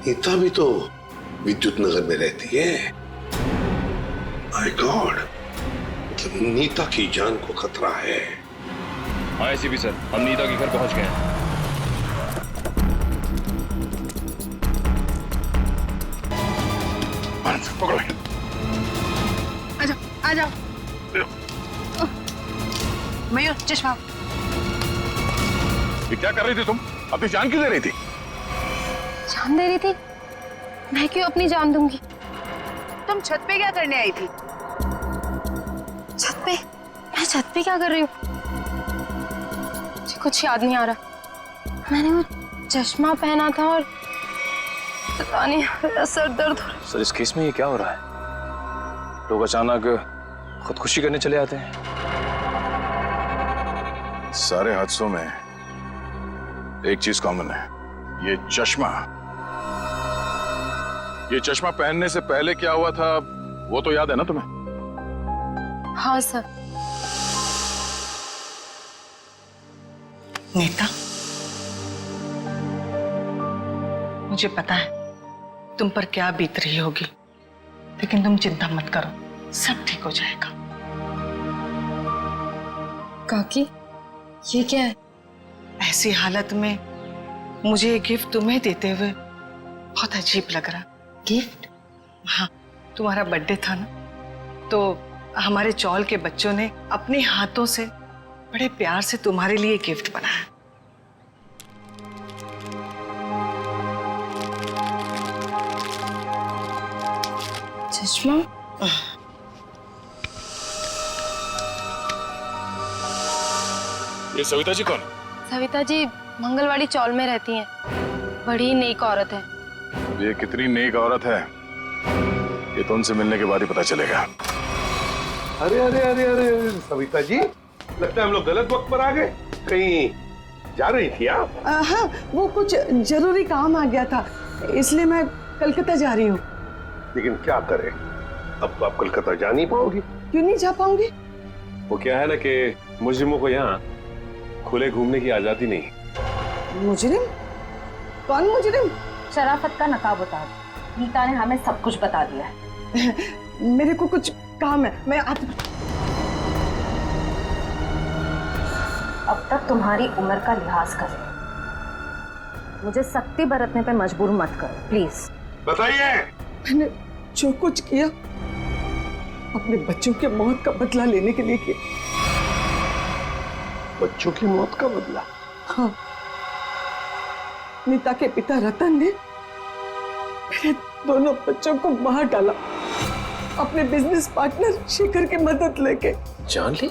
K: नीता भी तो विद्युत नगर में रहती है। माय गॉड, मतलब नीता की जान को खतरा है।
A: हाँ एसीपी सर, हम नीता के घर पहुंच गए हैं।
K: पकड़ो।
R: आ जाओ। मयूर चश्मा।
M: ये क्या कर रही थी तुम? अपनी जान क्यों दे रही थी?
C: जान दे रही थी? मैं क्यों अपनी जान दूंगी?
R: तुम छत पे क्या करने आई थी?
C: छत पे? मैं छत पे क्या कर रही हूँ? मुझे कुछ याद नहीं आ रहा। मैंने वो चश्मा पहना था और पता नहीं मेरा सर दर्द हो रहा है।
A: सर इस केस में ये क्या हो रहा है? लोग अचानक खुदकुशी करने चले आते हैं।
M: सारे हादसों में एक चीज कॉमन है, ये चश्मा। ये चश्मा पहनने से पहले क्या हुआ था वो तो याद है ना तुम्हें?
C: हाँ सर।
F: नीता, मुझे पता है तुम पर क्या बीत रही होगी, लेकिन तुम चिंता मत करो, सब ठीक हो जाएगा।
C: काकी, ये क्या है?
F: ऐसी हालत में मुझे ये गिफ्ट तुम्हें देते हुए बहुत अजीब लग रहा।
C: गिफ्ट?
F: हाँ, तुम्हारा बर्थडे था ना, तो हमारे चौल के बच्चों ने अपने हाथों से बड़े प्यार से तुम्हारे लिए गिफ्ट बनाया।
C: चश्मा?
M: ये सविता जी कौन?
C: सविता जी मंगलवाड़ी चौल में रहती हैं। बड़ी नेक औरत है।
M: ये कितनी नेक औरत है ये तो उनसे मिलने के बाद ही पता चलेगा।
K: अरे अरे अरे अरे सविता जी, लगता है हम लोग गलत वक्त पर आ गए। कहीं जा रही थी आप?
D: हाँ, वो कुछ जरूरी काम आ गया था, इसलिए मैं कलकत्ता जा रही हूँ।
K: लेकिन क्या करें, अब तो आप कलकत्ता जा नहीं पाओगी।
D: क्यों नहीं जा पाऊंगी?
P: वो क्या है ना कि मुजरिमों को यहाँ खुले घूमने की आजादी नहीं।
D: मुजरिम? कौन मुजरिम?
N: शराफत का नकाब उतार। नीता ने हमें सब कुछ बता दिया है।
D: मेरे को कुछ काम है, मैं आती।
N: अब तक तुम्हारी उम्र का लिहाज करें। मुझे सख्ती बरतने पे मजबूर मत करो प्लीज।
K: बताइए।
D: मैंने जो कुछ किया अपने बच्चों के मौत का बदला लेने के लिए किया।
K: बच्चों की मौत का बदला?
D: हाँ, नीता के पिता रतन ने मेरे दोनों बच्चों को मार डाला अपने बिजनेस पार्टनर शेखर की मदद लेके।
P: जान ली?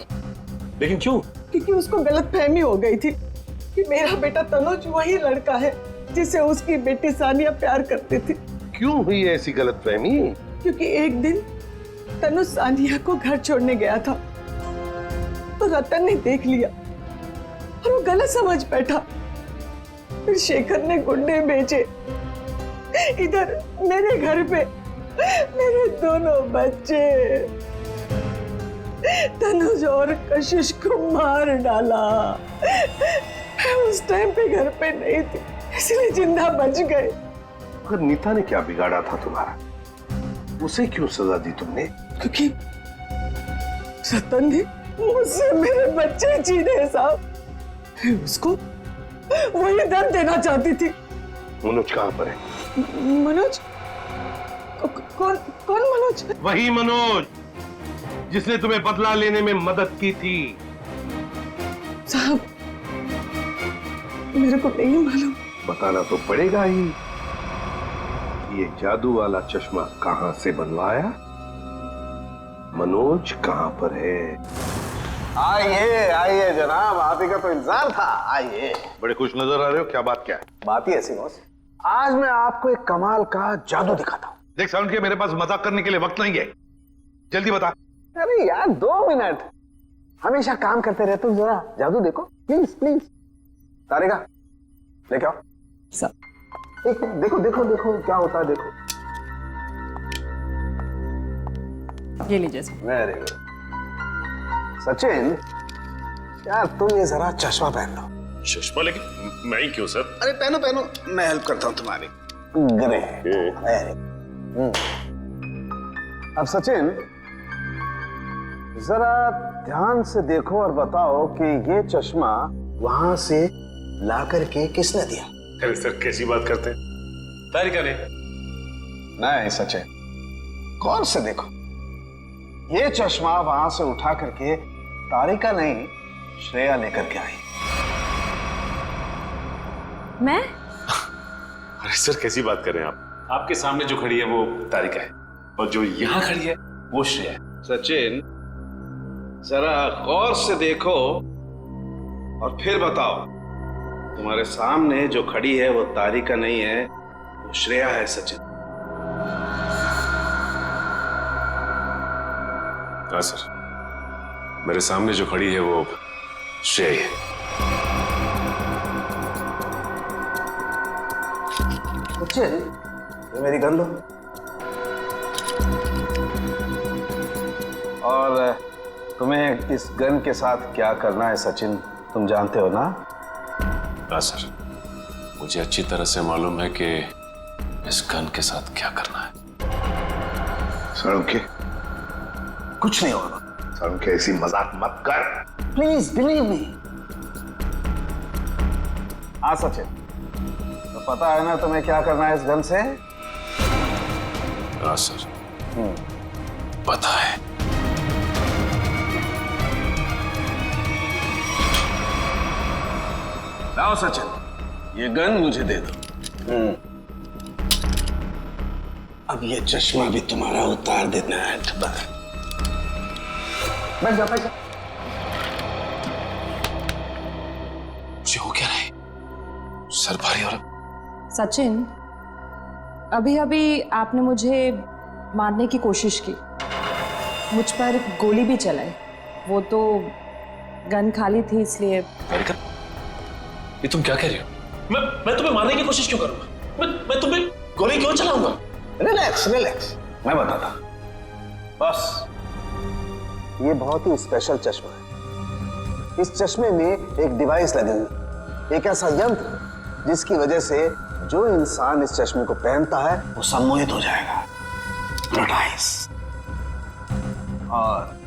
P: लेकिन क्यों?
D: क्योंकि उसको गलतफहमी हो गई थी कि मेरा बेटा तनुज वही लड़का है जिसे उसकी बेटी सानिया प्यार करती थी।
K: क्यों हुई ऐसी गलतफहमी?
D: क्योंकि एक दिन तनुज सानिया को घर छोड़ने गया था तो रतन ने देख लिया और वो गलत समझ बैठा। फिर शेखर ने गुंडे भेजे इधर मेरे घर पे मेरे दोनों बच्चे तनुज और कशिश को मार डाला। मैं उस टाइम पे घर पे नहीं थी इसलिए जिंदा बच गए।
K: मगर नीता ने क्या बिगाड़ा था तुम्हारा? उसे क्यों सजा दी तुमने?
D: क्योंकि रतन ने मुझसे मेरे बच्चे छीने साहब। उसको वही दर्द देना चाहती थी।
K: मनोज कहाँ पर है?
D: मनोज? कौन मनोज?
K: वही मनोज जिसने तुम्हें बदला लेने में मदद की थी।
D: साहब मेरे को नहीं मालूम।
K: बताना तो पड़ेगा ही। ये जादू वाला चश्मा कहां से बनवाया? मनोज कहां पर है?
L: आइए आइए जनाब, आप ही का तो इंतजार था। आइए।
K: बड़े खुश नजर आ रहे हो, क्या बात क्या है?
L: बात ही ऐसी बॉस, आज मैं आपको एक कमाल का जादू दिखाता हूँ।
K: देख साउंड के मेरे पास मजाक करने के लिए वक्त नहीं है, जल्दी बता।
L: अरे यार 2 मिनट, हमेशा काम करते रहते हो, जरा जादू देखो प्लीज प्लीज। तारेगा लेके आओ। देखो देखो देखो क्या होता है, देखो।
B: ये लीजिए।
L: Very good. सचिन यार तुम ये जरा चश्मा पहन लो।
P: चश्मा? लेकिन मैं ही क्यों सर?
L: अरे पहनो पहनो, मैं हेल्प करता हूँ तुम्हारी। अब सचिन जरा ध्यान से देखो और बताओ कि ये चश्मा वहां से ला करके किसने दिया?
P: अरे सर कैसी बात करते हैं? तारिका ने।
L: नहीं सचिन, गौर से देखो, ये चश्मा वहां से उठा करके तारिका नहीं श्रेया लेकर के आई।
N: मैं?
P: अरे सर कैसी बात कर रहे हैं आप? आपके सामने जो खड़ी है वो तारिका है और जो यहाँ खड़ी है वो श्रेया है।
L: सचिन जरा गौर से देखो और फिर बताओ, तुम्हारे सामने जो खड़ी है वो तारिका नहीं है, वो श्रेया है। सचिन।
P: हाँ सर, मेरे सामने जो खड़ी है वो श्रेया है।
L: सचिन ये मेरी गन लो और तुम्हें इस गन के साथ क्या करना है सचिन तुम जानते हो ना?
P: हाँ सर, मुझे अच्छी तरह से मालूम है कि इस गन के साथ क्या करना है।
K: सड़के
L: कुछ नहीं होगा।
K: सड़के ऐसी मजाक मत कर
L: प्लीज बिलीव मी। हाँ सचिन, तो पता है ना तुम्हें क्या करना है इस गन से?
P: हाँ सर पता है।
L: लाओ सचिन, ये गन मुझे दे दो। अब ये चश्मा भी तुम्हारा उतार देना है। बैठ जा बैठ जा।
P: मुझे हो क्या रहा है? सर भारी हो रहा।
B: सचिन, अभी अभी आपने मुझे मारने की कोशिश की, मुझ पर गोली भी चलाई, वो तो गन खाली थी इसलिए।
P: ये तुम क्या कह रही हो? मैं तुम्हें मारने की कोशिश क्यों करूंगा? मैं तुम्हें गोली क्यों चलाऊंगा?
L: रिलैक्स रिलैक्स, मैं बताता। बस ये बहुत ही स्पेशल चश्मा है। इस चश्मे में एक डिवाइस लगी हुई, एक ऐसा यंत्र जिसकी वजह से जो इंसान इस चश्मे को पहनता है वो सम्मोहित हो जाएगा, हिप्नोटाइज। और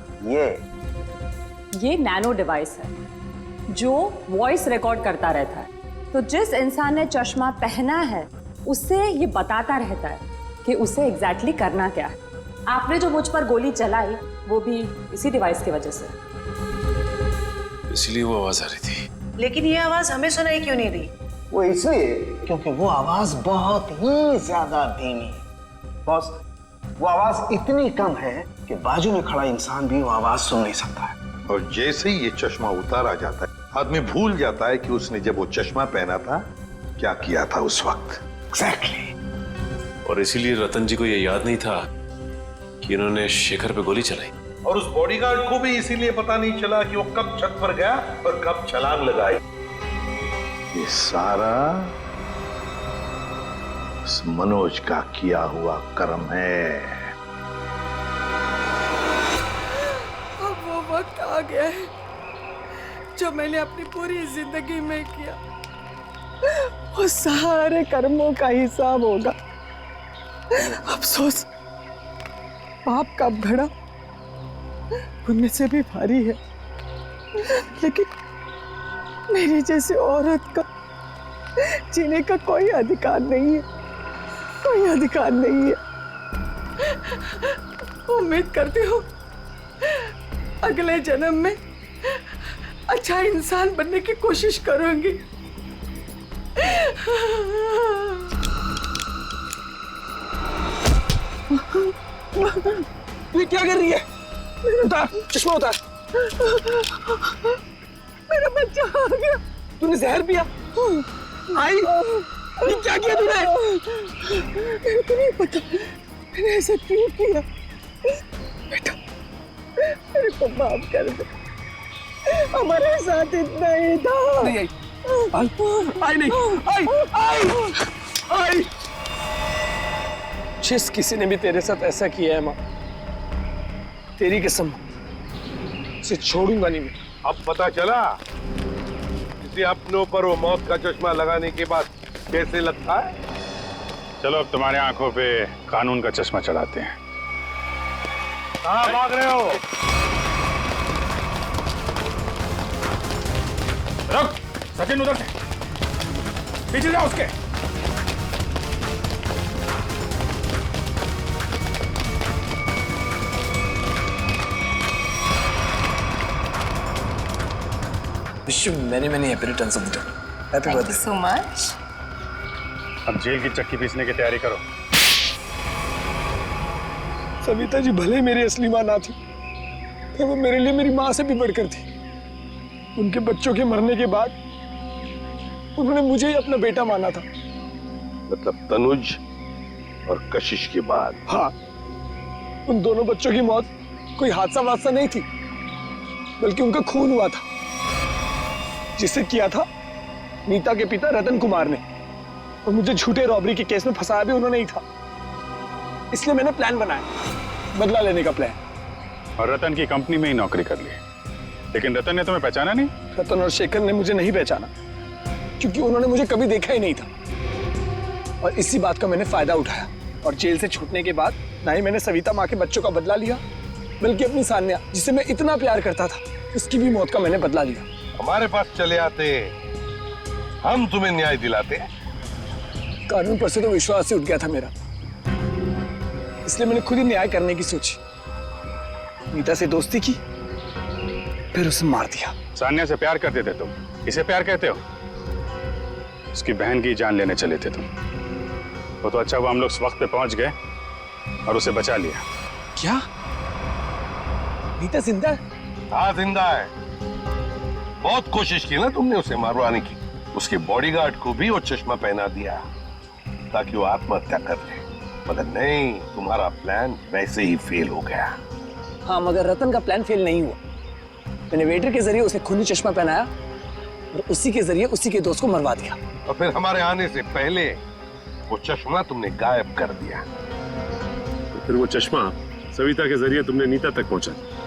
B: ये नैनो डिवाइस है जो वॉइस रिकॉर्ड करता रहता है। तो जिस इंसान ने चश्मा पहना है उससे ये बताता रहता है कि उसे एग्जैक्टली करना क्या है। आपने जो मुझ पर गोली चलाई वो भी इसी डिवाइस की वजह से।
P: इसलिए वो आवाज आ रही थी।
R: लेकिन ये आवाज हमें सुनाई क्यों नहीं दी?
L: वो इसलिए क्योंकि वो आवाज बहुत ही ज्यादा धीमी है। बॉस, वो आवाज इतनी कम है कि बाजू में खड़ा इंसान भी वो आवाज सुन नहीं सकता है।
K: और जैसे ही ये चश्मा उतारा जाता है, आदमी भूल जाता है कि उसने जब वो चश्मा पहना था क्या किया था उस वक्त।
L: एग्जैक्टली।
P: और इसीलिए रतन जी को ये याद नहीं था कि इन्होंने शेखर पे गोली चलाई।
K: और उस बॉडीगार्ड को भी इसीलिए पता नहीं चला कि वो कब छत पर गया और कब छलांग लगाई। ये सारा उस मनोज का किया हुआ कर्म है।
D: अब वो वक्त आ गया है जो मैंने अपनी पूरी जिंदगी में किया, वो सारे कर्मों का हिसाब होगा। अफसोस पाप का घड़ा पुण्य से भी भारी है, लेकिन मेरी जैसी औरत का जीने का कोई अधिकार नहीं है, कोई अधिकार नहीं है। उम्मीद करती हूँ अगले जन्म में अच्छा इंसान बनने की कोशिश करूंगी।
L: ये क्या कर रही है? उतार चश्मा, उतार।
D: मेरा बच्चा आ गया।
L: तूने जहर पिया? आई, ये क्या किया तूने?
D: मेरे को नहीं पता मैंने ऐसा क्यों किया। बेटा मेरे को माफ कर दे, हमारे साथ इतना ही था।
L: नहीं आई, आई नहीं, आई।
H: जिस किसी ने भी तेरे साथ ऐसा किया है माँ, तेरी कसम उसे छोड़ूंगा नहीं मैं।
K: अब पता चला किसी अपनों पर वो मौत का चश्मा लगाने के बाद कैसे लगता है।
M: चलो अब तुम्हारे आंखों पे कानून का चश्मा चढ़ाते हैं।
K: कहाँ भाग रहे हो?
M: रुक, सचिन उधर से पीछे जाओ उसके।
H: Wish you many happy returns of the day. Happy birthday.
R: Thank you so much.
M: अब जेल की चक्की पीसने की तैयारी करो।
H: सविता जी भले मेरी असली माँ ना थी, पर वो मेरे लिए मेरी माँ से भी बढ़कर थी। उनके बच्चों के मरने के बाद उन्होंने मुझे ही अपना बेटा माना था।
K: मतलब तनुज और कशिश के बाद?
H: हाँ, उन दोनों बच्चों की मौत कोई हादसा वादसा नहीं थी, बल्कि उनका खून हुआ था, जिसे किया था नीता के पिता रतन कुमार ने। और मुझे झूठे रॉबरी के केस में फंसाया भी उन्होंने ही था। इसलिए मैंने प्लान बनाया, बदला लेने का प्लान।
M: और रतन की कंपनी में ही नौकरी कर ली, लेकिन रतन ने तुम्हें पहचाना नहीं?
H: रतन और शेखर ने मुझे नहीं पहचाना, क्योंकि उन्होंने मुझे कभी देखा ही नहीं था। और इसी बात का मैंने फायदा उठाया, और जेल से छूटने के बाद ना ही मैंने सविता माँ के बच्चों का बदला लिया, बल्कि अपनी सान्या, जिसे मैं इतना प्यार करता था, उसकी भी मौत का मैंने बदला लिया।
K: हमारे पास चले आते, हम तुम्हें न्याय दिलाते।
H: कानून पर से तो विश्वास ही उठ गया था मेरा, इसलिए मैंने खुद ही न्याय करने की सोची। नीता से दोस्ती की, फिर उसे मार दिया।
M: सान्या से प्यार करते थे तुम, इसे प्यार कहते हो? उसकी बहन की जान लेने चले थे तुम। वो तो अच्छा हुआ हम लोग इस वक्त पे पहुंच गए और उसे बचा लिया।
H: क्या नीता जिंदा है?
K: हाँ जिंदा है। बहुत कोशिश की ना तुमने उसे मारवाने की। उसके बॉडीगार्ड को भी वो चश्मा पहना दिया ताकि वो आत्महत्या कर ले, मगर नहीं, तुम्हारा प्लान वैसे ही फेल हो गया।
H: हाँ, मगर रतन का प्लान फेल नहीं हुआ। मैंने वेटर के जरिए उसे खूनी चश्मा पहनाया और उसी के जरिए उसी के दोस्त को मरवा दिया।
K: और फिर हमारे आने से पहले वो चश्मा तुमने गायब कर दिया।
P: फिर वो चश्मा सविता के जरिए तुमने नीता तक पहुंचा दिया।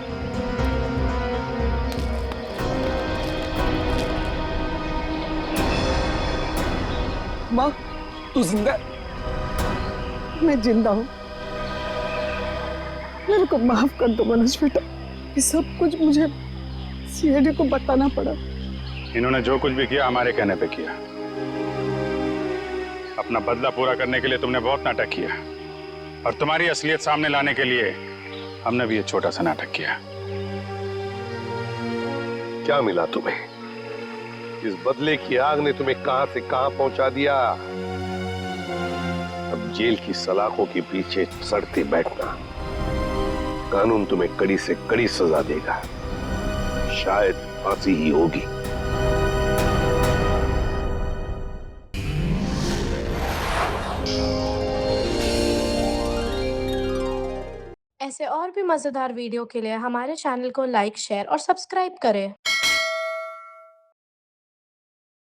D: माँ, तू जिंदा है? मैं जिंदा हूँ। मेरे को माफ कर दो मनोज बेटा, ये सब कुछ मुझे सीआईडी को बताना पड़ा।
Q: इन्होंने जो कुछ भी किया हमारे कहने पे किया। अपना बदला पूरा करने के लिए तुमने बहुत नाटक किया, और तुम्हारी असलियत सामने लाने के लिए हमने भी एक छोटा सा नाटक किया।
K: क्या मिला तुम्हें? इस बदले की आग ने तुम्हें कहां से कहां पहुंचा दिया। अब जेल की सलाखों के पीछे सड़ते बैठना, कानून तुम्हें कड़ी से कड़ी सजा देगा, शायद फांसी ही होगी।
V: ऐसे और भी मजेदार वीडियो के लिए हमारे चैनल को लाइक, शेयर और सब्सक्राइब करें।